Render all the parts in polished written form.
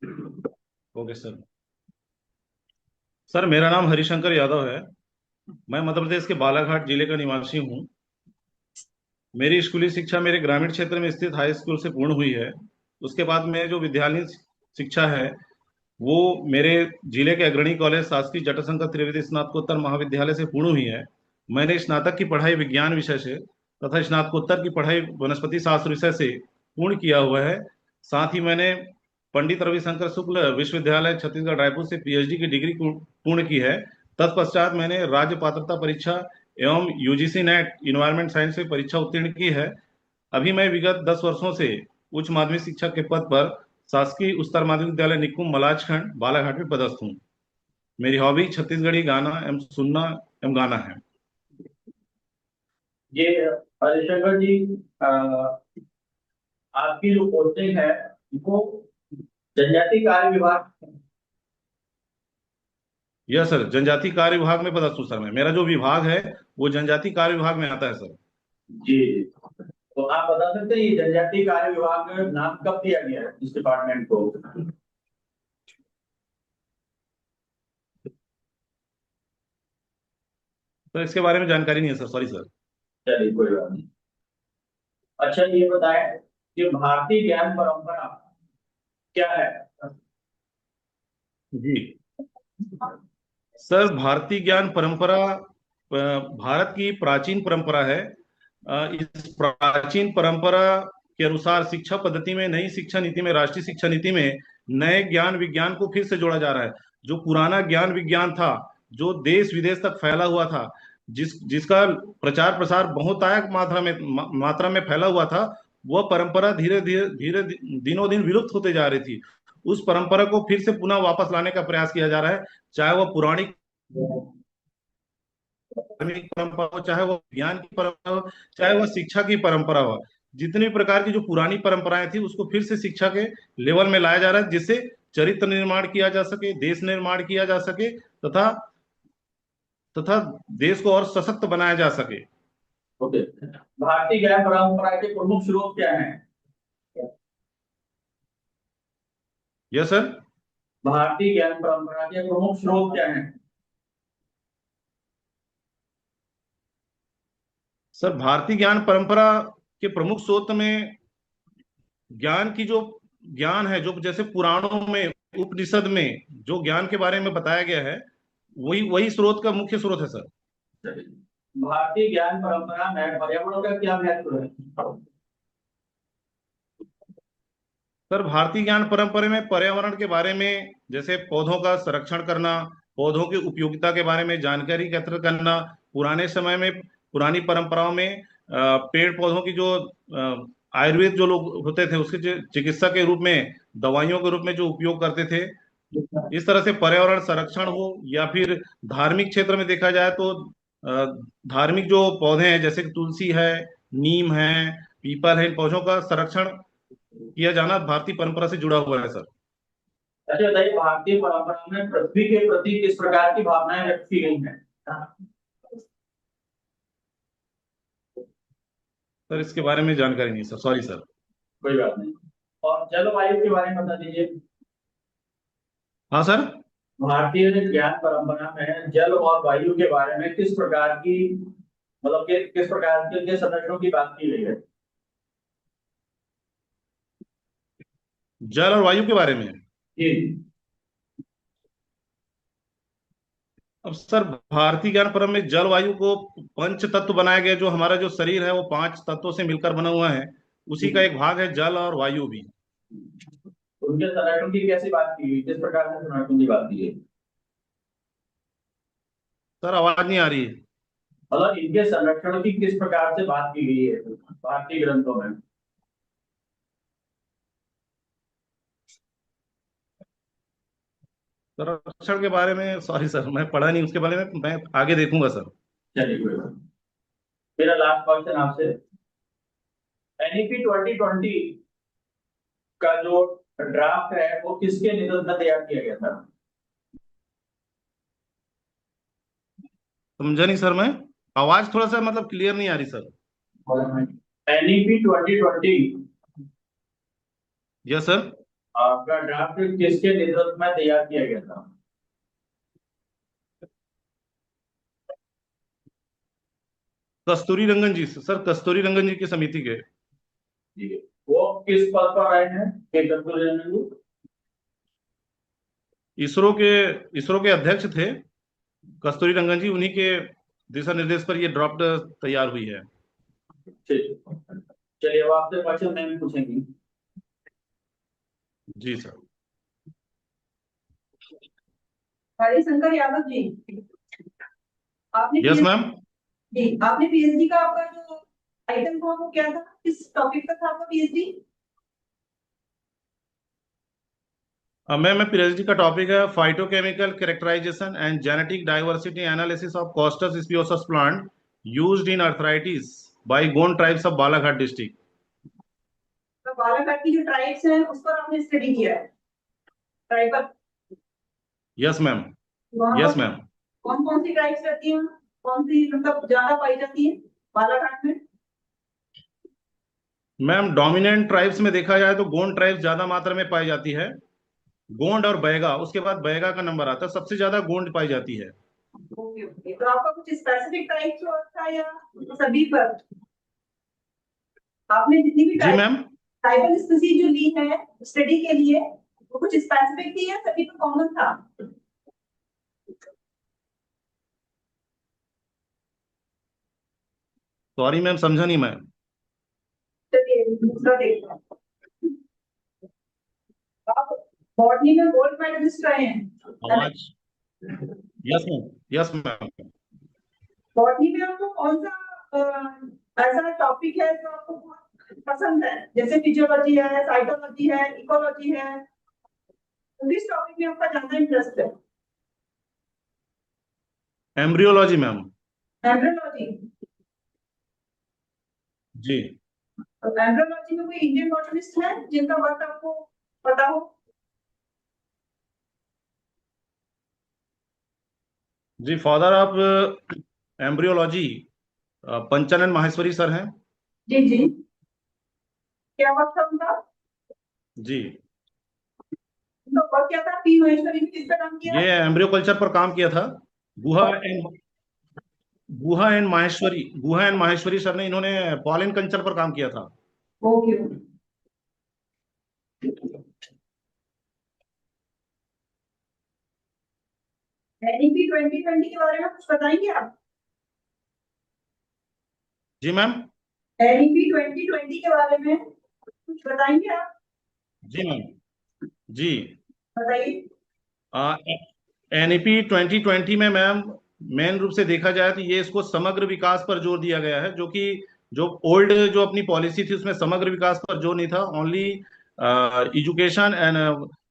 Okay sir. Sir मेरा नाम हरिशंकर यादव है। मैं मध्य प्रदेश के बालाघाट जिले का निवासी हूँ। मेरी स्कूली शिक्षा मेरे ग्रामीण क्षेत्र में स्थित हाई स्कूल से पूर्ण हुई है। उसके बाद में जो विद्यालयी शिक्षा है वो मेरे जिले के अग्रणी कॉलेज शासकीय जटाशंकर त्रिवेदी स्नातकोत्तर महाविद्यालय से पूर्ण हुई है। मैंने स्नातक की पढ़ाई विज्ञान विषय से तथा स्नातकोत्तर की पढ़ाई वनस्पति शास्त्र विषय से पूर्ण किया हुआ है। साथ ही मैंने पंडित रविशंकर शुक्ल विश्वविद्यालय छत्तीसगढ़ रायपुर से पीएचडी की डिग्री पूर्ण की है। तत्पश्चात मैंने राज्य पात्रता परीक्षा एवं यूजीसी नेट इन्वायरमेंट साइंस में परीक्षा उत्तीर्ण की है। अभी मैं विगत 10 वर्षों से उच्च माध्यमिक शिक्षक के पद पर शासकीय उच्चतर माध्यमिक विद्यालय निकुंज मलाजखंड बालाघाट में पदस्थ हूँ। मेरी हॉबी छत्तीसगढ़ी गाना एवं सुनना एवं गाना है। ये हरिशंकर जी, अ, आपकी जो पोस्टिंग है वो जनजाति कार्य विभाग। यह सर जनजाति कार्य विभाग में पदस्थ हूँ सर। मैं मेरा जो विभाग है वो जनजाति कार्य विभाग में आता है सर। जी जी। तो आप बता सकते हैं ये जनजाति कार्य विभाग का नाम कब दिया गया है इस डिपार्टमेंट को? तो इसके बारे में जानकारी नहीं है सर, सॉरी सर। चलिए कोई बात नहीं। अच्छा ये बताएं कि भारतीय ज्ञान परंपरा क्या है? जी सर, भारतीय ज्ञान परंपरा भारत की प्राचीन परंपरा है। इस प्राचीन परंपरा के अनुसार शिक्षा पद्धति में, नई शिक्षा नीति में, राष्ट्रीय शिक्षा नीति में नए ज्ञान विज्ञान को फिर से जोड़ा जा रहा है। जो पुराना ज्ञान विज्ञान था, जो देश विदेश तक फैला हुआ था, जिसका प्रचार प्रसार बहुतायत मात्रा में फैला हुआ था, वह परंपरा धीरे धीरे धीरे दिनों दिन विलुप्त होते जा रही थी। उस परंपरा को फिर से पुनः वापस लाने का प्रयास किया जा रहा है। चाहे वह पुरानी धार्मिक परंपरा हो, चाहे वो ज्ञान की परंपरा हो, चाहे वह शिक्षा की परंपरा हो। जितनी प्रकार की जो पुरानी परंपराएं थी उसको फिर से शिक्षा के लेवल में लाया जा रहा है, जिससे चरित्र निर्माण किया जा सके, देश निर्माण किया जा सके, तथा तथा देश को और सशक्त बनाया जा सके। ओके। भारतीय ज्ञान परंपरा के प्रमुख स्रोत क्या हैं? Yes sir. भारतीय ज्ञान परंपरा के प्रमुख स्रोत क्या हैं? सर भारतीय ज्ञान परंपरा के प्रमुख स्रोत में ज्ञान की जो ज्ञान है, जो जैसे पुराणों में, उपनिषद में जो ज्ञान के बारे में बताया गया है, वही वही स्रोत का मुख्य स्रोत है सर। भारतीय ज्ञान परंपरा में पर्यावरण का क्या महत्व है? सर भारतीय ज्ञान परंपरा में पर्यावरण के बारे में, जैसे पौधों का संरक्षण करना, पौधों की उपयोगिता के बारे में जानकारी एकत्र करना। पुराने समय में, पुरानी परंपराओं में पेड़ पौधों की जो आयुर्वेद जो लोग होते थे उसके जो चिकित्सा के रूप में, दवाइयों के रूप में जो उपयोग करते थे। इस तरह से पर्यावरण संरक्षण हो, या फिर धार्मिक क्षेत्र में देखा जाए तो अ, धार्मिक जो पौधे हैं जैसे कि तुलसी है, नीम है, पीपल है, इन पौधों का संरक्षण किया जाना भारतीय परंपरा से जुड़ा हुआ है सर। अच्छा बताइए, भारतीय परंपरा में पृथ्वी के प्रति किस प्रकार की भावनाएं व्यक्त की गई हैं? सर इसके बारे में जानकारी नहीं सर, सॉरी सर। कोई बात नहीं। और जलवायु के बारे में बता दीजिए। हाँ सर। भारतीय ज्ञान परंपरा में जल और वायु के बारे में किस प्रकार की, मतलब किस प्रकार के संरक्षणों की बात की गई है? जल और वायु के बारे में। जी। अब सर भारतीय ज्ञान परम में जल वायु को पंच तत्व बनाया गया। जो हमारा जो शरीर है वो पांच तत्वों से मिलकर बना हुआ है। उसी का एक भाग है जल और वायु भी। उनके संरक्षण की कैसी बात की गई, किस प्रकार से संरक्षण की बात की गई? सर आवाज नहीं आ रही है। मतलब इनके संरक्षण की किस प्रकार से बात की गई है भारतीय ग्रंथों में? संरक्षण के बारे में सॉरी सर, मैं पढ़ा नहीं उसके बारे में, मैं आगे देखूंगा सर। चलिए कोई बात नहीं। मेरा लास्ट क्वेश्चन आपसे, एनईपी 2020 का जो ड्राफ्ट है वो किसके नेतृत्व में तैयार किया गया था? समझा नहीं सर मैं। आवाज थोड़ा सा मतलब क्लियर नहीं आ रही सर। NEP 2020 yes sir. आपका ड्राफ्ट किसके नेतृत्व में तैयार किया गया था? कस्तूरी रंगन जी सर, कस्तूरी रंगन जी की समिति के। जी, वो किस पद पर आए हैं कस्तूरी रंगन जी? इसरो के इसरो के अध्यक्ष थे कस्तूरी रंगन जी, उन्हीं के दिशा निर्देश पर ये ड्राफ्ट तैयार हुई है। ठीक, चलिए अब आपसे क्वेश्चन मैम पूछेंगी। जी सर। हरिशंकर यादव जी, आपने यस पीएचडी मैम। जी, आपने पीएचडी का आपका जो आइटम था वो क्या था, किस टॉपिक का था आपका पीएचडी? मैम, पीएचडी का टॉपिक है phytochemical characterisation and genetic diversity analysis of Costus speciosus plant used in arthritis by Gond tribes of Balaghat district. तो बालाघाट की जो ट्राइब्स हैं उस पर आपने स्टडी किया है, ट्राइबल। Yes ma'am. वहाँ यस पर मैम। कौन कौन सी ट्राइब्स रहती हैं, कौन सी मतलब ज्यादा पाई जाती है बालाघाट में? मैम, डोमिनेंट ट्राइब्स में देखा जाए तो गोंड ट्राइब्स ज्यादा मात्रा में पाई जाती है। गोंड और बैगा, उसके बाद बैगा का नंबर आता है, सबसे ज्यादा गोंड पाई जाती है। ओके ओके, तो आपका कुछ स्पेसिफिक ट्राइब्स पर था या सभी पर? आपने जितनी भी जी मैम। ट्राइबल स्पीसीज जो ली है स्टडी के लिए, वो कुछ स्पेसिफिक थी या सभी पर कॉमन था? सॉरी मैम, समझा नहीं मैं। चलिए दूसरा देखते हैं। आप बॉटनी में गोल्ड मेडलिस्ट रहे हैं, है ना? आवाज। Yes ma'am. Yes ma'am. Botany में आपको कौन सा ऐसा टॉपिक है जो आपको बहुत पसंद है, जैसे फिजियोलॉजी है, साइकोलॉजी है, इकोलॉजी है, तो किस टॉपिक में आपका ज्यादा इंटरेस्ट है? Embryology ma'am. एम्ब्रियोलॉजी। जी। तो एम्ब्रियोलॉजी में कोई इंडियन बॉटनिस्ट है जिनका वर्क आपको पता हो? जी, father of embryology Panchanan Maheshwari sir हैं। जी जी, क्या वर्क था उनका? जी। उनका वर्क क्या था, पी महेश्वरी ने किस पे काम किया? ये एम्ब्रियो कल्चर पर काम किया था। Guha and Guha and Maheshwari sir ने, इन्होंने पॉलिन कल्चर पर काम किया था। ओके। एनईपी 2020 के बारे में कुछ बताएंगे आप? जी मैम। एनईपी 2020 के बारे में कुछ बताएंगे आप? जी मैम। जी। बताइए। एनईपी 2020 में मैम, मेन रूप से देखा जाए तो ये इसको समग्र विकास पर जोर दिया गया है, जो कि जो ओल्ड जो अपनी पॉलिसी थी उसमें समग्र विकास पर जोर नहीं था, ओनली एजुकेशन एंड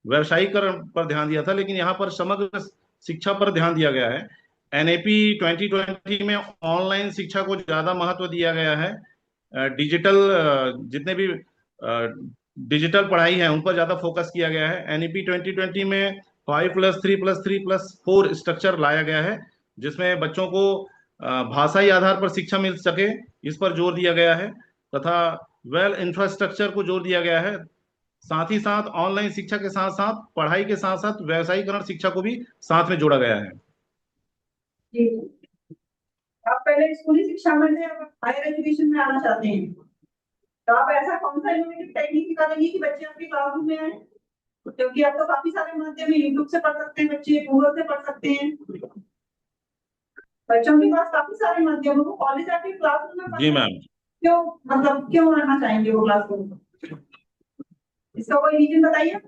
व्यवसायीकरण पर ध्यान दिया था, लेकिन यहाँ पर समग्र शिक्षा पर ध्यान दिया गया है। एनएपी 2020 में ऑनलाइन शिक्षा को ज्यादा महत्व दिया गया है। डिजिटल जितने भी डिजिटल पढ़ाई है उन पर ज्यादा फोकस किया गया है। एनईपी 2020 में 5+3+3+4 स्ट्रक्चर लाया गया है, जिसमें बच्चों को भाषाई आधार पर शिक्षा मिल सके, इस पर जोर दिया गया है, तथा वेल इंफ्रास्ट्रक्चर को जोर दिया गया है। साथ ही साथ ऑनलाइन शिक्षा के साथ साथ पढ़ाई के साथ साथ व्यवसायीकरण शिक्षा को भी साथ में जोड़ा गया है। जी, आप पहले स्कूली शिक्षा में थे, अब हायर एजुकेशन में आना चाहते हैं, तो आप ऐसा कौन सा इनोवेटिव टेक्निक निकालेंगे कि बच्चे आपके क्लासरूम में आए? क्योंकि आप तो काफी सारे माध्यम है, यूट्यूब से पढ़ सकते हैं बच्चे, गूगल से पढ़ सकते हैं, बच्चों के पास काफी सारे माध्यम है, वो कॉलेज आके क्लासरूम में जी पढ़ना मैम। क्यों, मतलब क्यों आना चाहेंगे वो क्लासरूम में? इसका कोई रीजन बताइए।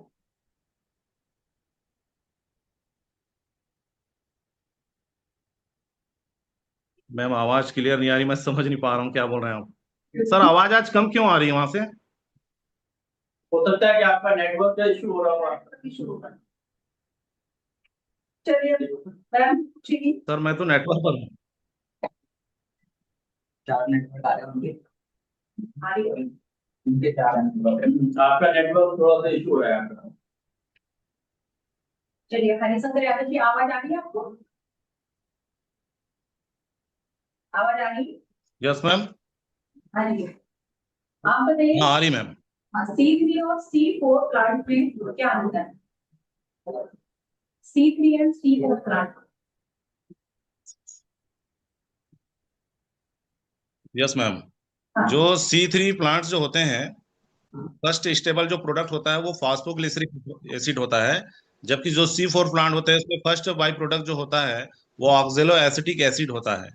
मैम, आवाज क्लियर नहीं आ रही, मैं समझ नहीं पा रहा हूँ क्या बोल रहे हैं आप। सर, आवाज आज कम क्यों आ रही है वहां से? हो सकता है कि आपका नेटवर्क का इशू हो रहा हो, इशू होगा। चलिए मैम पूछिए। सर, मैं तो नेटवर्क पर हूँ। 4 नेटवर्क आ रहे होंगे, आ रही है। उनके 4 नेटवर्क, आपका नेटवर्क थोड़ा सा इशू है आपका। चलिए हरिशंकर यादव जी, आवाज आ रही है आपको? आवाज आ रही है? Yes ma'am. हाँ जी, आप बताइए। हाँ, आ रही मैम। C3 और C4 प्लांट में क्या अंतर है? C3 and C4 plant. Yes ma'am. हाँ। जो C3 प्लांट्स जो होते हैं, फर्स्ट स्टेबल जो प्रोडक्ट होता है वो फास्फोग्लिसरिक एसिड होता है, जबकि जो C4 प्लांट होते हैं उसमें फर्स्ट बाई प्रोडक्ट जो होता है वो ऑक्जेलो एसिटिक एसिड होता है।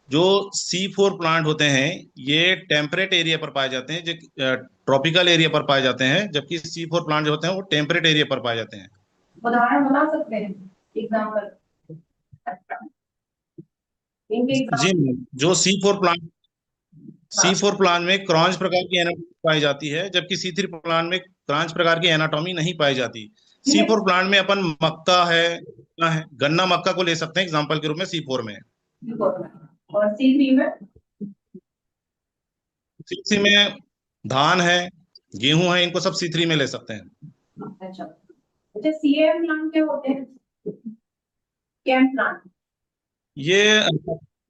जो C4 प्लांट होते हैं ये टेम्परेट एरिया पर पाए जाते हैं, जो ट्रॉपिकल एरिया पर पाए जाते हैं, जबकि C4 प्लांट जो होते हैं वो टेम्परेट एरिया पर पाए जाते हैं। उदाहरण बना सकते हैं, एग्जाम्पल इनके जी एग्जाम्पल। मैम, जो C4 प्लांट में क्रॉन्च प्रकार की एनाटॉमी पाई जाती है, जबकि C3 प्लांट में क्रॉन्च प्रकार की एनाटॉमी नहीं पाई जाती। C4 प्लांट में अपन मक्का है गन्ना मक्का को ले सकते हैं एग्जांपल के रूप में C4 में। और C3 में? C3 में धान है, गेहूं है, इनको सब C3 में ले सकते हैं। अच्छा अच्छा, CM प्लांट क्या होते हैं? CAM plant?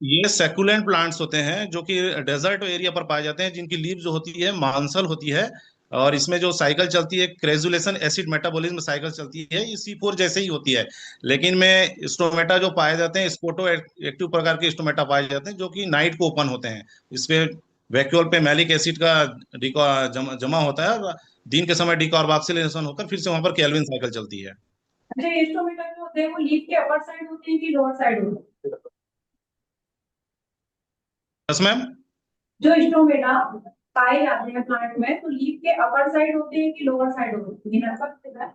ये सेकुलेंट प्लांट्स होते हैं जो कि डेजर्ट एरिया पर पाए जाते हैं, जिनकी लीव जो होती है मांसल होती है, और इसमें जो साइकिल चलती है क्रेजुलेशन एसिड मेटाबॉलिज्म साइकिल चलती है, ये C4 जैसे ही होती है। लेकिन में स्टोमेटा जो पाए जाते हैं स्पोटो एक्टिव प्रकार के स्टोमेटा पाए जाते हैं जो कि नाइट को ओपन होते हैं। इसपे वैक्यूल पे मैलिक एसिड का जमा होता है और दिन के समय डिकार्बोक्सिलेशन होकर फिर से वहां पर केल्विन साइकिल चलती है। अच्छा, ये स्टोमेटा जो होते हैं वो लीफ के अपर साइड होते हैं कि लोअर साइड होते हैं? बस मैम, जो स्टोमेटा पाए जाते हैं प्लांट में तो लीफ के अपर साइड होते हैं कि लोअर साइड होते हैं? ऐसा कुछ है?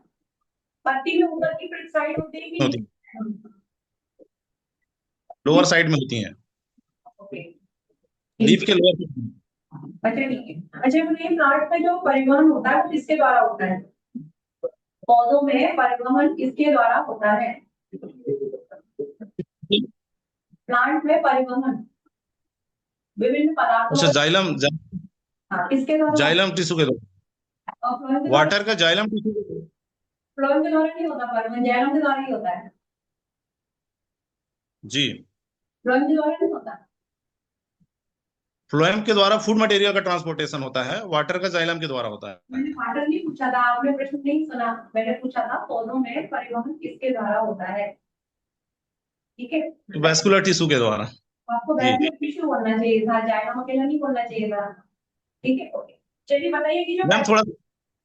पत्ती में ऊपर की साइड होते हैं कि होती नीचे? लोअर साइड में होती हैं, ओके, लीफ के लोअर। अच्छा ठीक है। अच्छा बताइए, प्लांट में जो परिवहन होता है वो किसके द्वारा होता है? पौधों में परिवहन किसके द्वारा होता है? प्लांट में परिवहन विभिन्न पदार्थों अच्छा, जाइलम हाँ, किसके द्वारा? जाइलम टिश्यू के द्वारा, और फ्लोएम के द्वारा? वाटर का जाइलम टिश्यू के द्वारा। फ्लोएम के द्वारा नहीं होता परिवहन, जाइलम के द्वारा ही होता है। जी, फ्लोएम के द्वारा नहीं होता। फ्लोएम के द्वारा फूड मटेरियल का ट्रांसपोर्टेशन होता है, वाटर का जाइलम के द्वारा होता है। मैंने वाटर नहीं पूछा था, आपने प्रश्न नहीं सुना। मैंने पूछा था पौधों में परिवहन किसके द्वारा होता है, ठीक है? वैस्कुलर टिश्यू के द्वारा। आपको जी वैस्कुलर टिश्यू बोलना चाहिए था, जाइलम अकेला नहीं बोलना चाहिए था। ठीक है, ओके। चलिए बताइए कि जो मैम थोड़ा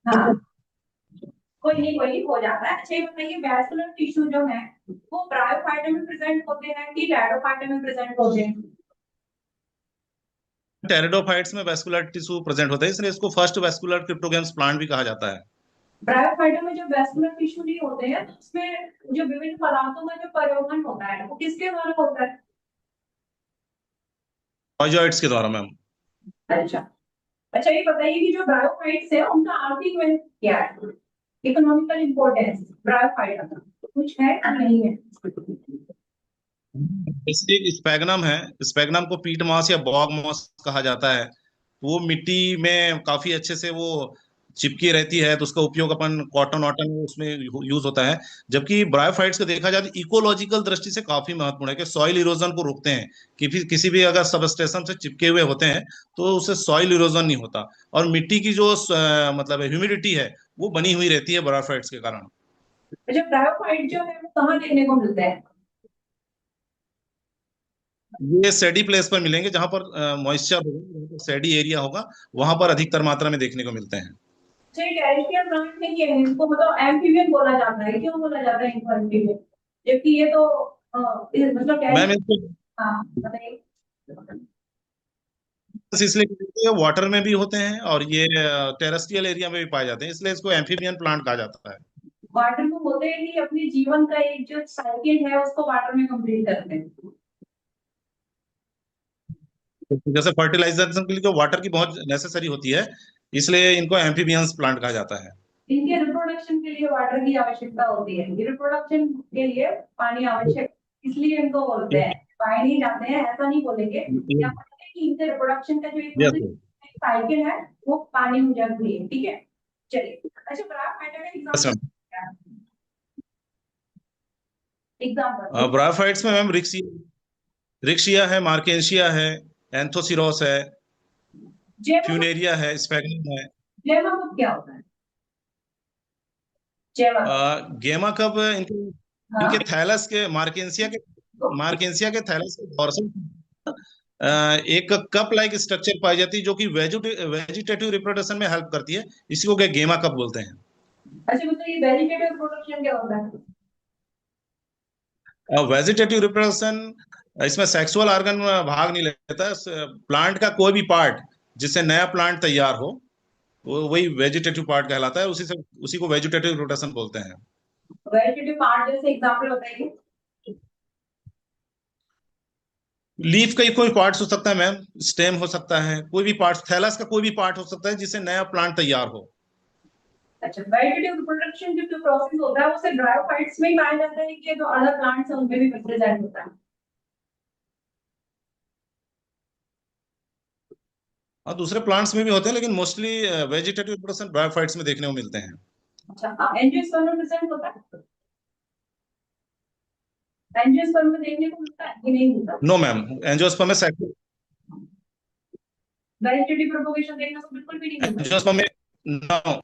हाँ, कोई नहीं हो जाता है। अच्छा ये बताइए, वैस्कुलर टिश्यू जो है वो ब्रायोफाइटा में प्रेजेंट होते हैं कि लैडोफाइटा में प्रेजेंट होते हैं? टेरिडोफाइट्स में वैस्कुलर टिश्यू प्रेजेंट होता है, इसलिए इसको फर्स्ट वैस्कुलर क्रिप्टोगेम्स प्लांट भी कहा जाता है। ब्रायोफाइटा में जो वैस्कुलर टिश्यू नहीं होते हैं तो उसमें जो विभिन्न पदार्थों का जो परिवहन होता है वो किसके द्वारा होता है? पॉइजॉइट्स के द्वारा मैम। अच्छा अच्छा, ये बताइए कि जो ब्रायोफाइट्स है उनका आर्थिक महत्व क्या है, इकोनॉमिकल इंपॉर्टेंस ब्रायोफाइटा का कुछ है या नहीं है? जैसे स्पैगनम है, स्पैगनम को पीट मॉस या बॉग मॉस कहा जाता है। वो मिट्टी में काफी अच्छे से वो चिपकी रहती है, तो उसका उपयोग अपन कॉटन वॉटन उसमें यूज होता है। जबकि ब्रायोफाइट्स को देखा जाए तो इकोलॉजिकल दृष्टि से काफी महत्वपूर्ण है कि सॉइल इरोजन को रोकते हैं, कि किसी भी अगर सबस्टेशन से चिपके हुए होते हैं तो उससे सॉइल इरोजन नहीं होता, और मिट्टी की जो मतलब ह्यूमिडिटी है वो बनी हुई रहती है ब्रायोफाइट्स के कारण। अच्छा, ब्रायोफाइट जो है वो कहाँ देखने को मिलता है? ये सैडी प्लेस पर मिलेंगे, जहां पर मॉइस्चर होगा, सैडी एरिया होगा, वहां पर अधिकतर मात्रा में देखने को मिलते हैं। टेरेस्ट्रियल प्लांट नहीं है इनको, मतलब एम्फीबियन बोला जाता है। क्यों बोला जाता है इनको एम्फीबियन, जबकि ये तो मतलब मैम इसको हाँ बताइए। इसलिए कहते हैं, वाटर में भी होते हैं और ये टेरेस्ट्रियल एरिया में भी पाए जाते हैं, इसलिए इसको एम्फीबियन प्लांट कहा जाता है। वाटर में होते हैं कि अपने जीवन का एक जो साइकिल है उसको वाटर में कंप्लीट करते हैं। जैसे फर्टिलाइजेशन के लिए जो वाटर की बहुत नेसेसरी होती है, इसलिए इनको एम्फीबियंस प्लांट कहा जाता है। इनके रिप्रोडक्शन के लिए वाटर की आवश्यकता होती है, रिप्रोडक्शन के लिए पानी आवश्यक, इसलिए इनको बोलते हैं। पाए नहीं जाते हैं ऐसा नहीं बोलेंगे, क्या बोलेंगे कि इनके रिप्रोडक्शन का जो यस एक साइकिल है वो पानी में जरूरी है, ठीक है? चलिए, अच्छा ब्रायोफाइटा का एग्जांपल, एग्जांपल ब्रायोफाइट्स में मैम रिक्शिया है, मार्केंशिया है, एंथोसिरोस है, जेब फ्यूनेरिया है, स्पैगनम है। गेमा कप क्या होता है? गेमा कप। गेमा कब इनके हाँ। इनके थैलस के मार्केंसिया के थैलस के डोर्सल एक कप लाइक स्ट्रक्चर पाई जाती है जो कि वेजिटेटिव रिप्रोडक्शन में हेल्प करती है। इसी को गेमा कप बोलते हैं। अच्छा, मतलब ये वेजिटेटिव प्रोडक्शन क्या होता है? वेजिटेटिव रिप्रोडक्शन इसमें सेक्सुअल ऑर्गन भाग नहीं लेता। प्लांट का कोई भी पार्ट जिससे नया प्लांट तैयार हो वो वही वेजिटेटिव पार्ट कहलाता है। उसी को वेजिटेटिव रिप्रोडक्शन बोलते हैं। वेजिटेटिव पार्ट जैसे एग्जांपल बताइए। लीफ का ही कोई पार्ट हो सकता है मैम, स्टेम हो सकता है, कोई भी पार्ट, थैलस का कोई भी पार्ट हो सकता है जिससे नया प्लांट तैयार हो। अच्छा, वेजिटेटिव रिप्रोडक्शन जो प्रोसेस होता है वो सिर्फ ब्रायोफाइट्स में ही पाया जाता है कि जो अदर प्लांट्स हैं उनमें भी प्रेजेंट होता है? और दूसरे प्लांट्स में भी होते हैं लेकिन मोस्टली वेजिटेटिव रिप्रोडक्शन ब्रायोफाइट्स में देखने को मिलते हैं। अच्छा, एंजियोस्पर्म में प्रेजेंट होता है? एंजियोस्पर्म में देखने को मिलता है कि नहीं मिलता? नो मैम, एंजियोस्पर्म में वेजिटेटिव प्रोपगेशन देखने को बिल्कुल भी नहीं मिलता? एंजियोस्पर्म में नो।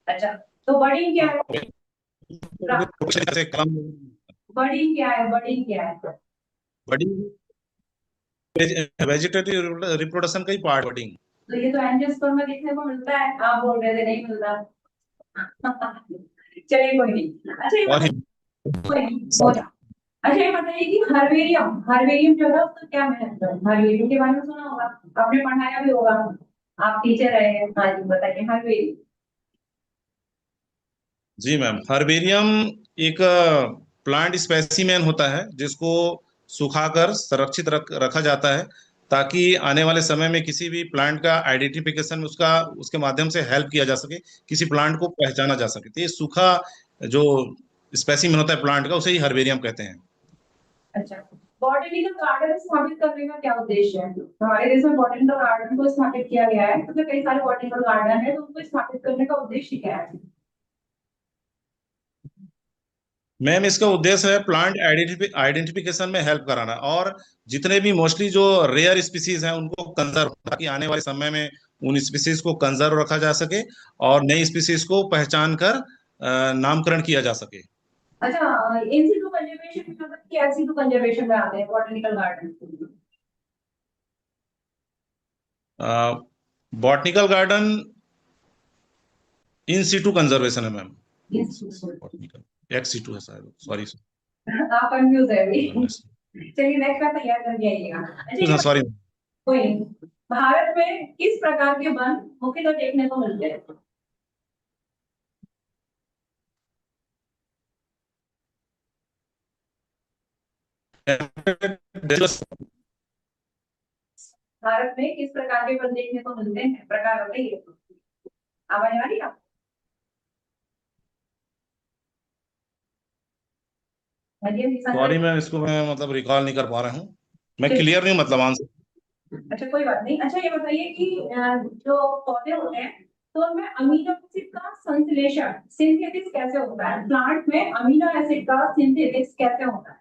अच्छा, तो बड़ी क्या है? से कम बड़ी क्या है? बड़ी क्या है? बड़ी वेजिटेटिव रिप्रोडक्शन का ही पार्ट बडिंग। तो ये तो एंजियोस्पर्म में देखने को मिलता है, आप बोल रहे थे नहीं मिलता। चलिए कोई नहीं। अच्छा ये और बताइए, कोई नहीं हो जा। अच्छा ये बताइए कि हर्बेरियम, हर्बेरियम जो है उसका क्या महत्व है? हर्बेरियम के बारे में सुना होगा, आपने पढ़ाया भी होगा, आप टीचर रहे हैं। हाँ जी बताइए हर्बेरियम। जी मैम, हर्बेरियम एक प्लांट स्पेसिमेन होता है जिसको सुखाकर संरक्षित रखा जाता है ताकि आने वाले समय में किसी भी प्लांट का आइडेंटिफिकेशन में उसका उसके माध्यम से हेल्प किया जा सके, किसी प्लांट को पहचाना जा सके। तो ये सूखा जो स्पेसिमेन होता है प्लांट का उसे ही हर्बेरियम कहते हैं। अच्छा, बॉटनिकल गार्डन स्थापित करने का क्या उद्देश्य है? हमारे देश में बॉटनिकल गार्डन को स्थापित किया गया है, मतलब कई सारे बॉटनिकल गार्डन है, तो उनको स्थापित करने का उद्देश्य क्या है? मैम इसका उद्देश्य है प्लांट आइडेंटिफिकेशन में हेल्प कराना और जितने भी मोस्टली जो रेयर स्पीसीज हैं उनको कंजर्व, ताकि आने वाले समय में उन स्पीसीज को कंजर्व रखा जा सके और नई स्पीसीज को पहचान कर नामकरण किया जा सके। अच्छा, इन सिटू कंजर्वेशन में मतलब क्या सिटू कंजर्वेशन में आते हैं botanical garden? Botanical garden in situ conservation है मैम। बॉटनिकल एक्स सीटू है शायद, सॉरी आप कंफ्यूज है अभी। चलिए नेक्स्ट का तैयार करके आइएगा। अच्छा ये सॉरी। कोई नहीं। भारत में किस प्रकार के वन मुख्यतः देखने को मिलते हैं? भारत में किस प्रकार के वन देखने को मिलते हैं, प्रकार बताइए। आवाज आ रही है? सॉरी मैं इसको मतलब रिकॉल नहीं कर पा रहा हूँ, मैं चलिए, क्लियर नहीं मतलब आंसर। अच्छा कोई बात नहीं। अच्छा ये बताइए कि जो पौधे होते हैं तो उनमें अमीनो एसिड का संश्लेषण सिंथेसिस कैसे होता है? प्लांट में अमीनो एसिड का सिंथेसिस कैसे होता है?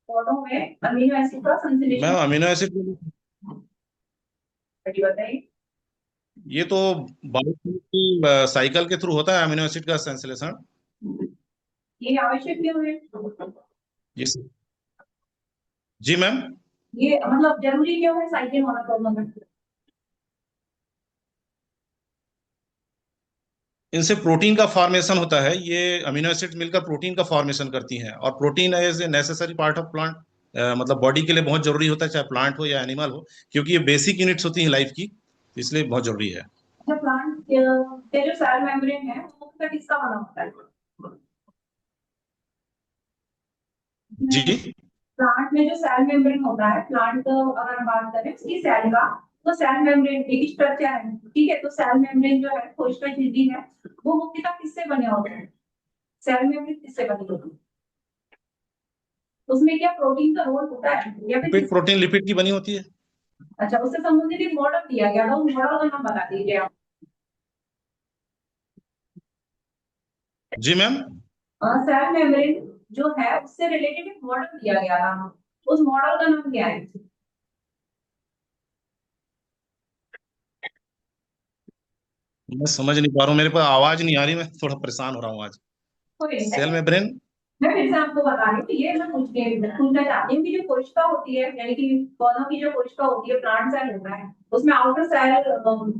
पौधों में अमीनो एसिड का संश्लेषण मैम अमीनो एसिड बताइए। ये तो बायोकेमिकल साइकिल के थ्रू होता है अमीनो एसिड का संश्लेषण। ये आवश्यक क्यों है? ये जी मैम, ये मतलब जरूरी क्यों है साइकिल होना दोनों में? इनसे प्रोटीन का फॉर्मेशन होता है। ये अमीनो एसिड मिलकर प्रोटीन का फॉर्मेशन करती हैं और protein as a necessary part of plant, मतलब बॉडी के लिए बहुत जरूरी होता है, चाहे प्लांट हो या एनिमल हो, क्योंकि ये बेसिक यूनिट्स होती हैं लाइफ की, इसलिए बहुत जरूरी है। अच्छा, प्लांट के जो सेल मेम्ब्रेन है वो मुख्यतः किसका बना होता है? जी प्लांट में जो सेल मेम्ब्रेन होता है, प्लांट अगर हम बात करें उसकी सेल का, तो सेल मेम्ब्रेन एक स्ट्रक्चर है, ठीक है? तो सेल मेम्ब्रेन जो है कोशिका झिल्ली है, वो मुख्यतः किससे बने होते हैं? सेल मेम्ब्रेन किससे बनी होती है? उसमें क्या प्रोटीन का रोल होता है या फिर लिपिड, प्रोटीन लिपिड की बनी होती है। अच्छा, उससे संबंधित एक मॉडल दिया गया था, उस मॉडल का नाम बता दीजिए आप। जी मैम, सेल मेम्ब्रेन जो है उससे रिलेटेड एक मॉडल दिया गया था, उस मॉडल का नाम क्या है? मैं समझ नहीं पा रहा हूँ, मेरे पास आवाज नहीं आ रही, मैं थोड़ा परेशान हो रहा हूँ आज। कोई नहीं, सेल मेम्ब्रेन। मैं फिर से आपको बता रही हूँ कि ये मैं पूछना चाहती हूँ कि जो कोशिका होती है, यानी कि पौधों की जो कोशिका होती है, प्लांट सेल होता है, उसमें आउटर सेल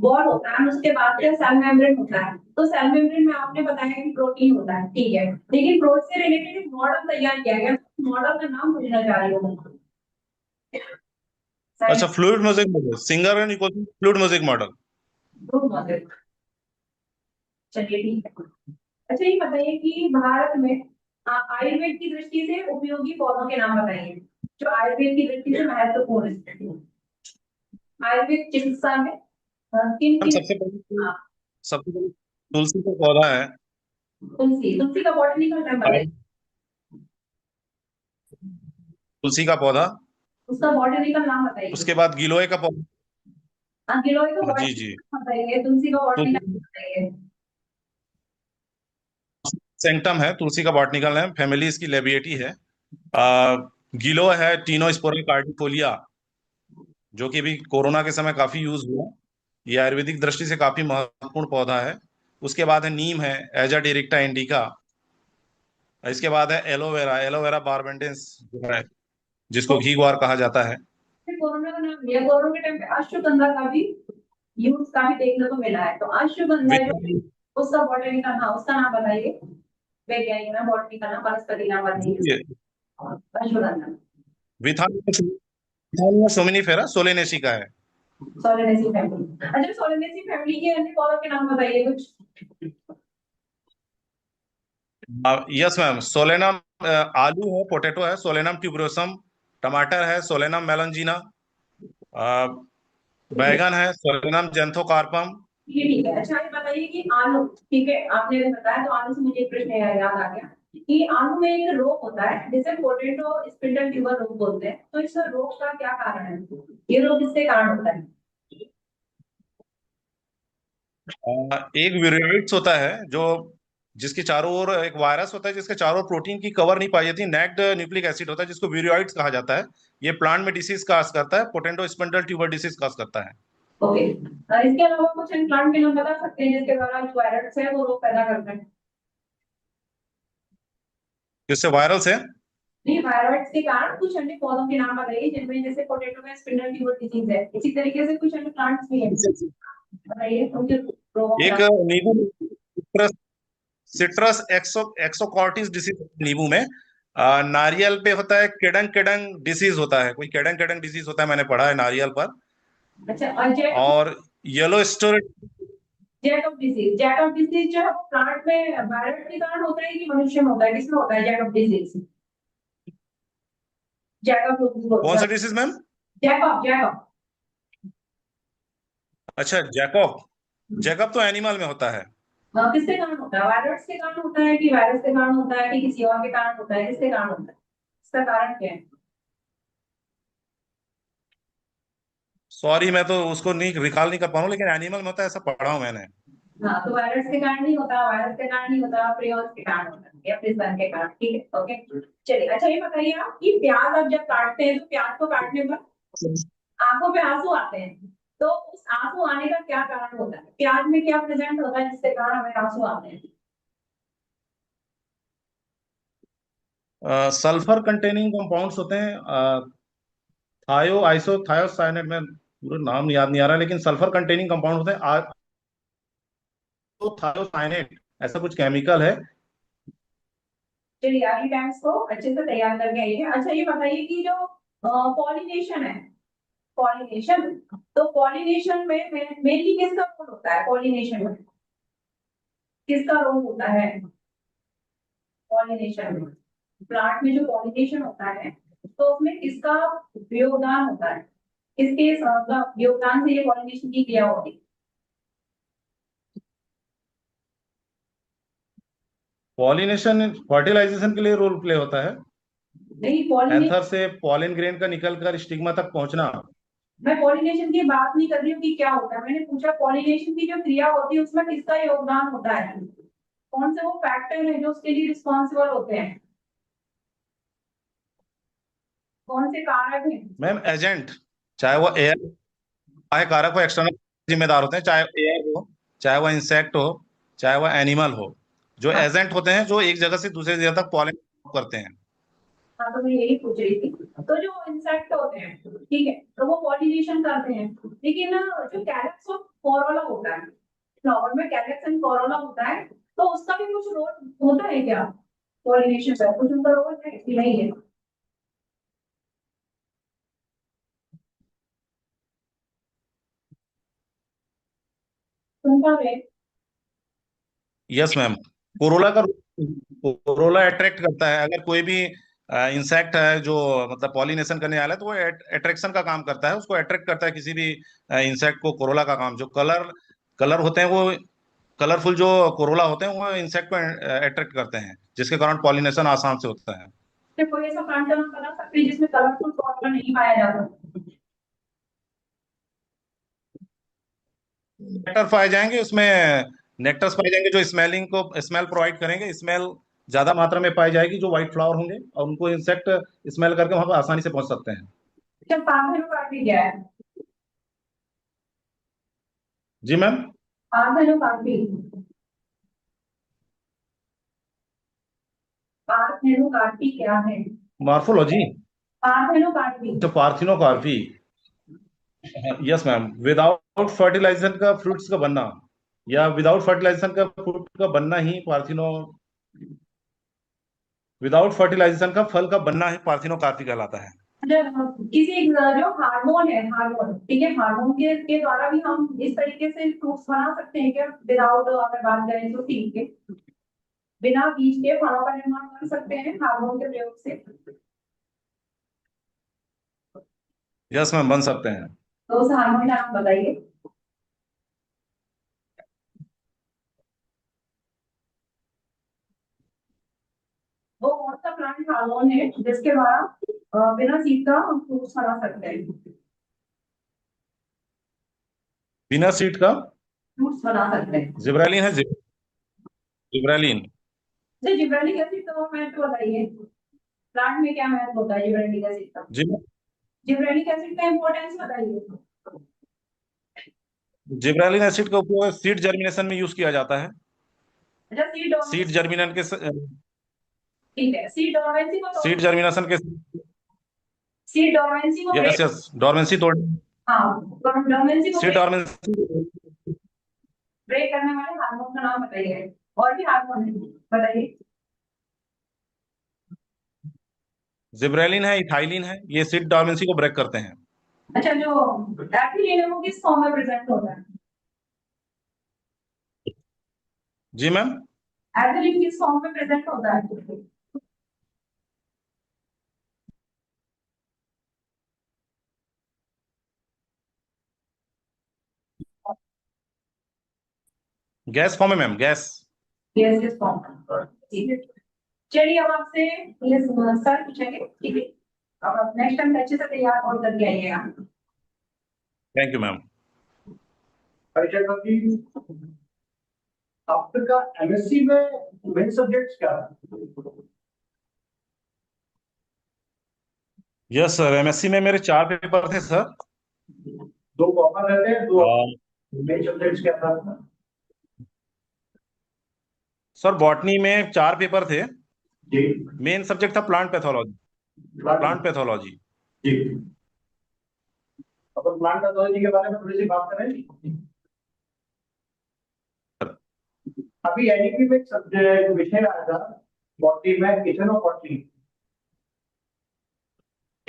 वॉल होता है, उसके बाद फिर सेल मेम्ब्रेन होता है। तो सेल मेम्ब्रेन में आपने बताया कि प्रोटीन होता है, ठीक है, लेकिन प्रोटीन से रिलेटेड एक मॉडल तैयार किया गया, मॉडल का नाम पूछना चाह रही हूँ। अच्छा, fluid mosaic model, singer and equal fluid mosaic model. Science, चलिए ठीक है। अच्छा ये बताइए कि भारत में आयुर्वेद की दृष्टि से उपयोगी पौधों के नाम बताइए, जो आयुर्वेद की दृष्टि से महत्वपूर्ण है। आयुर्वेद चिकित्सा में किन हम किन। सबसे पहले तो- हाँ, सबसे पहले तुलसी का पौधा है। तुलसी, तुलसी का बॉटनिकल नाम बताइए। तुलसी का पौधा। उसका बॉटनिकल नाम बताइए। उसके बाद गिलोय का पौधा। गिलोय का जी जी। बॉटनिकल नाम बताइए, तुलसी का बॉटनिकल तुलसी नाम बताइए। सेंक्टम है तुलसी का बॉटनिकल नेम, फैमिली इसकी लेबिएटी है। गिलो है टीनोस्पोरा कार्डिफोलिया, जो कि अभी कोरोना के समय काफी यूज हुआ। ये आयुर्वेदिक दृष्टि से काफी महत्वपूर्ण पौधा है। उसके बाद है नीम है, एजा डिरेक्टा इंडिका। इसके बाद है एलोवेरा, एलोवेरा बारबेंडेंस जो है, जिसको घी ग्वार कहा जाता है। फिर कोरोना का नाम लिया, कोरोना के टाइम पे अश्वगंधा का भी यूज काफी देखने को मिला है, तो अश्वगंधा जो विथानी उसका बॉटनिकल, हाँ उसका नाम बताइए, वैज्ञानिक नाम, बॉटनिकल नाम, वनस्पति नाम बताइए अश्वगंधा। विथानिया सोमिनिफेरा सोलेनेसी का है। सोलेनेसी फैमिली, अच्छा सोलेनेसी फैमिली के अन्य पौधों के नाम बताइए कुछ। यस मैम, सोलेनम आलू है, पोटैटो है, सोलेनम ट्यूबरोसम। टमाटर है, सोलेनम मेलनजीना। बैगन है, सोलेनम जेंथोकार्पम। ये ठीक है। अच्छा ये बताइए कि आलू, ठीक है आपने भी बताया, तो आलू से मुझे एक प्रश्न याद आ गया कि आलू में एक रोग होता है जिसे पोटैटो स्पिंडल ट्यूबर रोग बोलते हैं, तो इस रोग का क्या कारण है, ये रोग किसके कारण होता है। एक विरोइड्स होता है, जो जिसके चारों ओर एक वायरस होता है, जिसके चारों ओर प्रोटीन की कवर नहीं पाई जाती, नेक्ड न्यूक्लिक एसिड होता है, जिसको विरोइड्स कहा जाता है। ये प्लांट में डिसीज काज करता है, पोटेंटो स्पिंडल ट्यूबर डिसीज काज करता है। ओके, इसके अलावा कुछ प्लांट के नाम बता सकते हैं जिसके द्वारा जो वायरस है वो रोग पैदा करता है। जिससे वायरल से नहीं, वायरस के कारण कुछ अन्य पौधों के नाम बताइए जिनमें जैसे पोटैटो में स्पिंडल ट्यूबर डिजीज है, इसी तरीके से कुछ अन्य प्लांट्स भी हैं, बताइए उनके रोगों के एक नाम। नींबू सिट्रस, सिट्रस एक्सोकॉर्टिस डिसीज नींबू में। नारियल पे होता है केडंग केडंग डिसीज होता है, कोई केडंग केडंग डिसीज होता है, मैंने पढ़ा है नारियल पर। अच्छा, और और येलो स्टोर जैकब डिसीज जो है वो प्लांट में वायरस के कारण होता है कि मनुष्य में होता है, किसमें होता है जैकब डिसीज। जैकब कौन सा डिसीज मैम? जैकब जैकब अच्छा, जैकब। जैकब तो एनिमल में होता है। किसके कारण होता है, वायरस के कारण होता है कि वायरस के कारण होता है कि किसी और के कारण होता है, किसके कारण होता है, इसका कारण क्या है। सॉरी, मैं तो उसको नहीं रिकॉल नहीं कर पा रहा हूँ, लेकिन एनिमल में होता है, ऐसा पढ़ा हूँ मैंने। हाँ, तो वायरस के कारण नहीं होता, वायरस के कारण नहीं होता, प्रियोस के कारण होता है या फिर सन के कारण, ठीक है ओके। चलिए, अच्छा ये बताइए आप कि प्याज आप जब काटते हैं तो प्याज को काटने पर आंखों पे आंसू आते हैं, तो उस आंसू आने का क्या कारण होता है, प्याज में क्या प्रेजेंट होता है जिसके कारण हमें आंसू आते हैं। सल्फर कंटेनिंग कंपाउंड्स होते हैं, थायो आइसो थायोसाइनेट में पूरा नाम याद नहीं आ रहा, लेकिन सल्फर कंटेनिंग कंपाउंड होते हैं, थायोसाइनेट ऐसा कुछ केमिकल है। चलिए आगे टैक्स को अच्छे से तैयार करके आइए। अच्छा ये बताइए कि जो पॉलिनेशन है, पॉलिनेशन, तो पॉलिनेशन में मेनली किसका रोल होता है, पॉलिनेशन में किसका रोल होता है, पॉलिनेशन में प्लांट में जो पॉलिनेशन होता है तो उसमें किसका योगदान होता है, किसके मतलब योगदान से ये पॉलिनेशन की क्रिया होती है। पॉलिनेशन फर्टिलाइजेशन के लिए रोल प्ले होता है। नहीं पॉलिनेशन, एंथर से पॉलिन ग्रेन का निकलकर स्टिग्मा तक पहुंचना। मैं पॉलिनेशन की बात नहीं कर रही हूँ कि क्या होता है, मैंने पूछा पॉलिनेशन की जो क्रिया होती है उसमें किसका योगदान होता है, कौन से वो फैक्टर है जो उसके लिए रिस्पॉन्सिबल होते हैं, कौन से कारक हैं। मैम एजेंट, चाहे वो एयर, चाहे कारक हो, एक्सटर्नल जिम्मेदार होते हैं, चाहे एयर हो चाहे वह इंसेक्ट हो, चाहे वह एनिमल हो, जो हाँ एजेंट होते हैं जो एक जगह से दूसरी जगह तक पॉलिन करते हैं। हाँ, तो मैं यही पूछ रही थी। तो जो इंसेक्ट होते हैं, ठीक है, तो वो पॉलिनेशन करते हैं, लेकिन ना जो कैलक्स और कोरोला होता है, फ्लावर में कैलक्स एंड कोरोला होता है, तो उसका भी कुछ रोल होता है क्या पॉलिनेशन पे? कुछ उनका रोल है कि नहीं है? उनका है। Yes ma'am. कोरोला अट्रैक्ट करता है। अगर कोई भी इंसेक्ट है जो मतलब पॉलिनेशन करने वाला है, तो वो अट्रैक्शन का काम करता है, उसको अट्रैक्ट करता है किसी भी इंसेक्ट को। कोरोला का काम, जो कलर कलर होते हैं वो कलरफुल जो कोरोला होते हैं वो इंसेक्ट को अट्रैक्ट करते हैं, जिसके कारण पॉलिनेशन आसान से होता है। तो कोई ऐसा प्लांट हम बना सकते हैं जिसमें कलरफुल कोरोला नहीं पाया जाता? नेक्टर पाए जाएंगे उसमें। नेक्टर्स पाए जाएंगे जो स्मेलिंग को स्मेल प्रोवाइड करेंगे। स्मेल ज्यादा मात्रा में पाई जाएगी जो व्हाइट फ्लावर होंगे, और उनको इंसेक्ट स्मेल करके वहां पर आसानी से पहुंच सकते हैं। जब पार्थेनोकार्पी क्या है? जी मैम। पार्थेनोकार्पी, पार्थेनोकार्पी क्या है? मॉर्फोलॉजी। पार्थेनोकार्पी। तो parthenocarpy. Yes ma'am. Without fertilization का फ्रूट्स का बनना, या विदाउट फर्टिलाइजेशन का फ्रूट का बनना ही पार्थिनो विदाउट फर्टिलाइजेशन का फल का बनना ही पार्थिनोकार्पी कहलाता है। जब किसी जो हार्मोन है, हार्मोन, ठीक है, हार्मोन के द्वारा भी हम इस तरीके से फ्रूट्स बना सकते हैं क्या? विदाउट, अगर बात करें तो ठीक है, बिना बीज के फलों का निर्माण कर सकते हैं हार्मोन के प्रयोग से? यस मैम, बन सकते हैं। तो उस हार्मोन का नाम बताइए। वो कौन सा प्लांट हार्मोन है जिसके द्वारा बिना सीड का हम फ्रूट्स बना सकते हैं? बिना सीड का फ्रूट्स बना सकते हैं। जिब्रालिन है। जिब्रालिन। तो जिब्रेलिक एसिड का महत्व बताइए, प्लांट में क्या महत्व होता है जिब्रेलिक एसिड का? जी। जिब्रेलिक एसिड का इंपॉर्टेंस बताइए। जिब्रालिन एसिड का उपयोग सीड जर्मिनेशन में यूज किया जाता है। अच्छा, सीड सीड डोमेंसी। जर्मिनेशन के ठीक है, सीड डोमेंसी को सीड तोड़, जर्मिनेशन के सीड डोमेंसी को यस ब्रेक। यस, डोरमेंसी तोड़ हाँ, डोमेंसी को सीड ब्रेक, डोरमेंसी। ब्रेक करने वाले हार्मोन का नाम बताइए। और भी हार्मोन है, बताइए। जिब्रेलिन है, इथाइलिन है, ये सीड डोरमेंसी को ब्रेक करते हैं। अच्छा, जो एथिलीन है वो किस फॉर्म में प्रेजेंट होता है? जी मैम। एथिलीन किस फॉर्म में प्रेजेंट होता है? गैस फॉर्म है मैम, गैस। यस, किस फॉर्म में? ठीक है, चलिए अब आपसे ये सर पूछेंगे, ठीक है? अब आप नेक्स्ट टाइम अच्छे से तैयार और करके आइएगा। Thank you ma'am. Harichandra ji, आपका एमएससी में मेन सब्जेक्ट्स क्या है? यस सर, एमएससी में मेरे 4 पेपर थे सर। दो कॉमन रहते हैं, दो अ, मेन सब्जेक्ट्स क्या था? सर बॉटनी में 4 पेपर थे। जी। मेन सब्जेक्ट था प्लांट पैथोलॉजी। Plant pathology. जी। अपन प्लांट पैथोलॉजी के बारे में थोड़ी सी बात करें। अभी एनईपी में एक सब्जेक्ट विषय आया था बॉटनी में, इथेनोबॉटनी।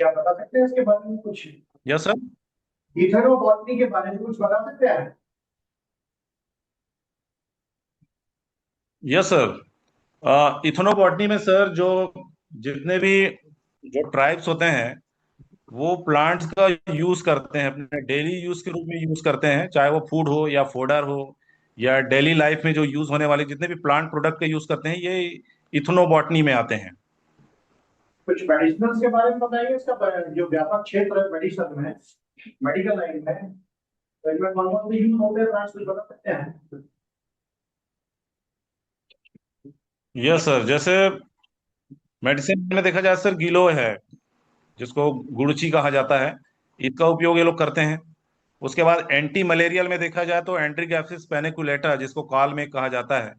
क्या बता सकते हैं इसके बारे में कुछ? Yes sir. इथेनोबॉटनी के बारे में कुछ बता सकते हैं? Yes sir. इथनोबॉटनी में सर जो जितने भी जो ट्राइब्स होते हैं वो प्लांट्स का यूज करते हैं, अपने डेली यूज के रूप में यूज करते हैं, चाहे वो फूड हो या फोडर हो, या डेली लाइफ में जो यूज होने वाले जितने भी प्लांट प्रोडक्ट का यूज करते हैं, ये इथनोबॉटनी में आते हैं। कुछ मेडिसिनल्स के बारे में बताइए, इसका जो व्यापक क्षेत्र है मेडिसिन में, मेडिकल लाइन में, तो इनमें कौन कौन से यूज होते हैं प्लांट्स, कुछ बता सकते हैं? Yes sir. जैसे मेडिसिन में देखा जाए सर, गिलो है जिसको गुड़ची कहा जाता है, इसका उपयोग ये लोग करते हैं। उसके बाद एंटी मलेरियल में देखा जाए तो एंट्रीगैप्सिस पेनिकुलेटा, जिसको काल में कहा जाता है,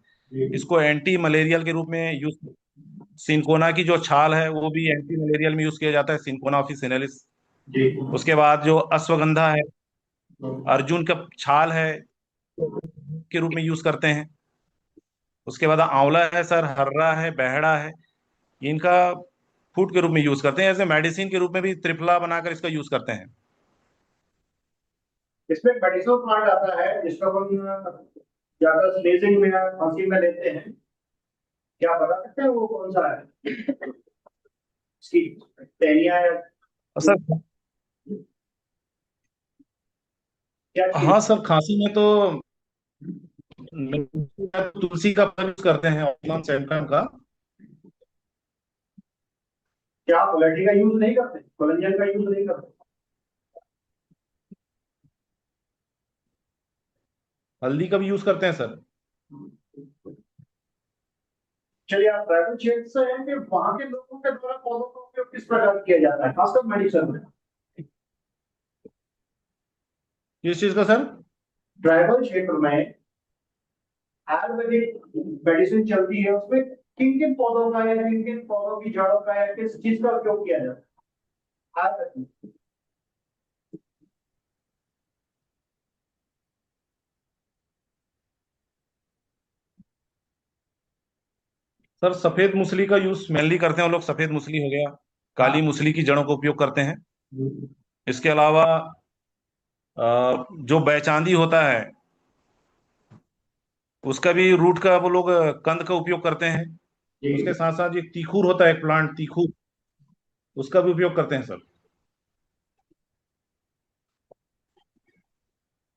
इसको एंटी मलेरियल के रूप में यूज। सिंकोना की जो छाल है वो भी एंटी मलेरियल में यूज किया जाता है, सिंकोना ऑफिसिनेलिस। जी। उसके बाद जो अश्वगंधा है, अर्जुन का छाल है, के रूप में यूज करते हैं। उसके बाद आंवला है सर, हर्रा है, बहड़ा है, इनका फूड के रूप में यूज करते हैं। ऐसे मेडिसिन के रूप में भी त्रिफला बनाकर इसका यूज करते हैं। इसमें मेडिसिनल प्लांट आता है जिसको हम ज्यादा स्नेजिंग में या खांसी में लेते हैं, क्या बता सकते हैं वो कौन सा है? इसकी टहनियाँ या और सर, क्या चीज? हाँ सर, खांसी में तो तुलसी का यूज करते हैं, ऑक्सिमम सैंटम का। क्या आप उलटी का यूज नहीं करते, कोलेजन का यूज नहीं करते? हल्दी का भी यूज करते हैं सर। चलिए, आप ट्राइबल क्षेत्र से हैं कि वहां के लोगों के द्वारा पौधों का उपयोग किस प्रकार किया जाता है, खासकर मेडिसिन में? किस चीज का सर? ट्राइबल क्षेत्र में आयुर्वेदिक मेडिसिन चलती है, उसमें किन किन पौधों का या किन किन पौधों की जड़ों का या किस चीज का उपयोग किया जाता है आयुर्वेद? सर, सफेद मूसली का यूज मेनली करते हैं वो लोग। सफेद मूसली हो गया, काली मूसली की जड़ों का उपयोग करते हैं। इसके अलावा जो बैचांदी होता है, उसका भी रूट का वो लोग कंद का उपयोग करते हैं। उसके साथ साथ ये तीखूर होता है, एक प्लांट तीखूर, उसका भी उपयोग करते हैं सर।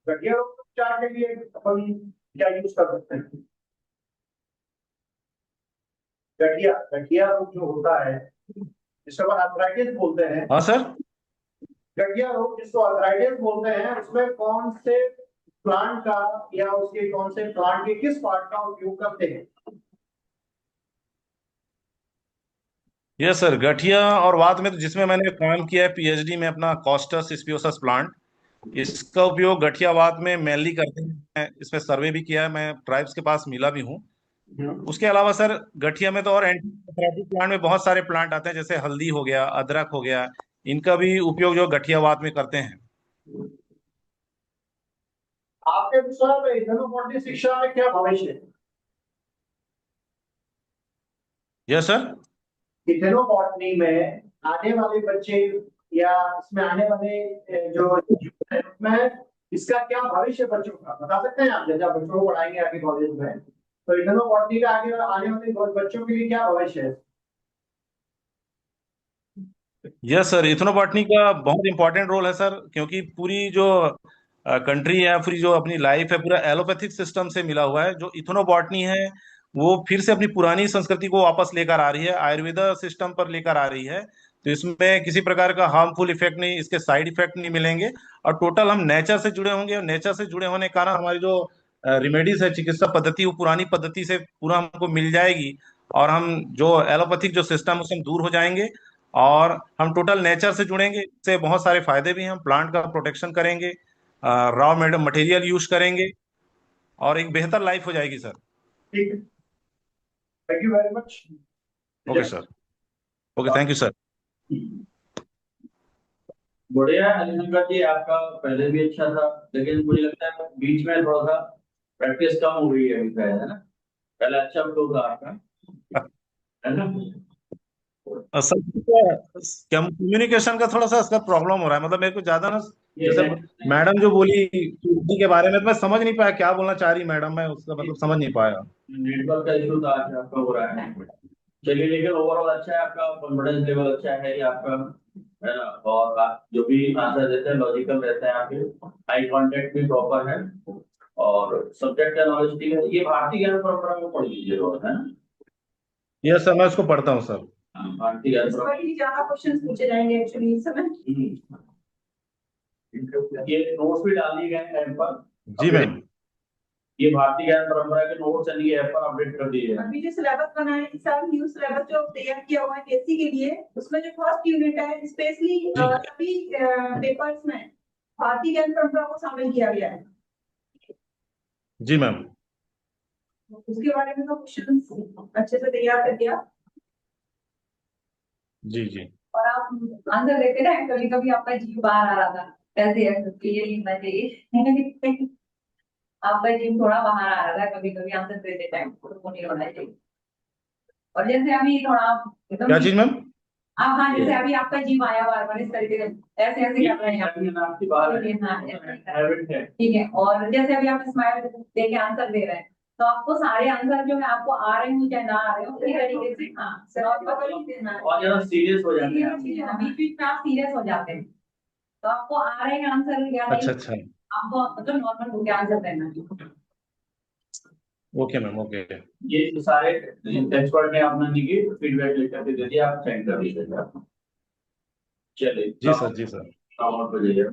गठिया रोग के उपचार के लिए अपन क्या यूज कर सकते हैं? गठिया गठिया रोग जो होता है जिसको अपन आर्थराइटिस बोलते हैं, हाँ सर। गठिया रोग जिसको आर्थराइटिस बोलते हैं, उसमें कौन से प्लांट का या उसके कौन से प्लांट के किस पार्ट का उपयोग करते हैं? यस सर, गठिया और वात में तो जिसमें मैंने काम किया है पीएचडी में अपना, कॉस्टस स्पियोसस प्लांट, इसका उपयोग गठिया वात में मेनली करते हैं। मैं इसमें सर्वे भी किया है, मैं ट्राइब्स के पास मिला भी हूँ। उसके अलावा सर, गठिया में तो और एंटी प्लांट में बहुत सारे प्लांट आते हैं, जैसे हल्दी हो गया, अदरक हो गया, इनका भी उपयोग जो गठिया वात में करते हैं। आपके अनुसार धर्मपौटी शिक्षा में क्या भविष्य है? Yes sir. इथेनोबॉटनी में आने वाले बच्चे या इसमें आने वाले जो युग है उसमें इसका क्या भविष्य बच्चों का बता सकते हैं आप? जैसे आप बच्चों को पढ़ाएंगे आगे कॉलेज में, तो इथेनोबॉटनी का आगे आने वाले बच्चों के लिए क्या भविष्य है? यस सर, इथनोबॉटनी का बहुत इंपॉर्टेंट रोल है सर, क्योंकि पूरी जो कंट्री है, पूरी जो अपनी लाइफ है, पूरा एलोपैथिक सिस्टम से मिला हुआ है। जो इथनोबॉटनी है वो फिर से अपनी पुरानी संस्कृति को वापस लेकर आ रही है, आयुर्वेदा सिस्टम पर लेकर आ रही है। तो इसमें किसी प्रकार का हार्मफुल इफेक्ट नहीं, इसके साइड इफेक्ट नहीं मिलेंगे। और टोटल हम नेचर से जुड़े होंगे, और नेचर से जुड़े होने के कारण हमारी जो रेमेडीज है, चिकित्सा पद्धति, वो पुरानी पद्धति से पूरा हमको मिल जाएगी। और हम जो एलोपैथिक जो सिस्टम है उससे हम दूर हो जाएंगे, और हम टोटल नेचर से जुड़ेंगे। इससे बहुत सारे फायदे भी हैं। हम प्लांट का प्रोटेक्शन करेंगे, रॉ मटेरियल यूज करेंगे, और एक बेहतर लाइफ हो जाएगी सर। ठीक है, thank you very much. Okay sir. Okay, thank you sir. बढ़िया है हरिशंकर जी, आपका पहले भी अच्छा था, लेकिन मुझे लगता है बीच में थोड़ा सा प्रैक्टिस कम हो गई है अभी का, है ना? पहले अच्छा फ्लो था आपका, है ना? सर, क्या कम्युनिकेशन का थोड़ा सा इसका प्रॉब्लम हो रहा है, मतलब मेरे को ज्यादा ना, ये जैसे मैडम जो बोली टूटी के बारे में, तो मैं समझ नहीं पाया क्या बोलना चाह रही मैडम, मैं उसका मतलब समझ नहीं पाया। नेटवर्क का इशू था आज आपका हो रहा है। चलिए, लेकिन ओवरऑल अच्छा है, आपका कॉन्फिडेंस लेवल अच्छा है ये आपका, है ना? और आप जो भी आंसर देते हैं लॉजिकल रहते हैं आपके, आई कांटेक्ट भी प्रॉपर है, और सब्जेक्ट का नॉलेज ठीक है। ये भारतीय ज्ञान परंपरा में पढ़ लीजिए रोज, है ना? यस सर, मैं उसको पढ़ता हूँ सर। हाँ, भारतीय ज्ञान इस परंपरा। पर ही ज्यादा क्वेश्चंस पूछे जाएंगे एक्चुअली इस समय। ये नोट्स भी डाल दिए गए हैं ऐप पर। जी मैम। ये भारतीय ज्ञान परंपरा के नोट्स हैं, ये ऐप पर अपडेट कर दिए हैं। अभी जो सिलेबस बना है इस साल, न्यू सिलेबस जो तैयार किया हुआ है केसी के लिए, उसमें जो फर्स्ट यूनिट है स्पेशली सभी पेपर्स में भारतीय ज्ञान परंपरा को शामिल किया गया है। जी मैम। उसके बारे में तो क्वेश्चन अच्छे से तैयार कर दिया जी जी। और आप आंसर देते रहे, कभी कभी आपका जीव बाहर आ रहा था, ऐसे ये लिखना चाहिए। आपका जीव थोड़ा बाहर आ रहा था कभी कभी आंसर देते टाइम, तो वो नहीं होना चाहिए। और जैसे अभी थोड़ा एकदम क्या चीज मैम? आप, हाँ जैसे अभी आपका जीव आया बार बार इस तरीके से ऐसे ऐसे कर रहे हैं आप। आपकी बात है, हाँ, ऐसे ही कर रहे हैं। हैबिट है। ठीक है, और जैसे अभी आप स्माइल दे के आंसर दे रहे हैं, तो आपको सारे आंसर जो है आपको आ रहे हो चाहे ना आ रहे हो, उसी तरीके से हाँ नॉर्मल देना है। और ज्यादा सीरियस हो जाते हैं। बीच बीच में आप सीरियस हो जाते हैं, तो आपको आ रहे हैं आंसर या नहीं, अच्छा अच्छा। आपको मतलब नॉर्मल होकर आंसर देना है। Okay ma'am okay. ये सारे एक्सपर्ट ने अपना निगेटिव फीडबैक लेकर के दे दिया, आप सेंड कर दीजिएगा। चलिए जी सर जी सर। काम और हो जाइए।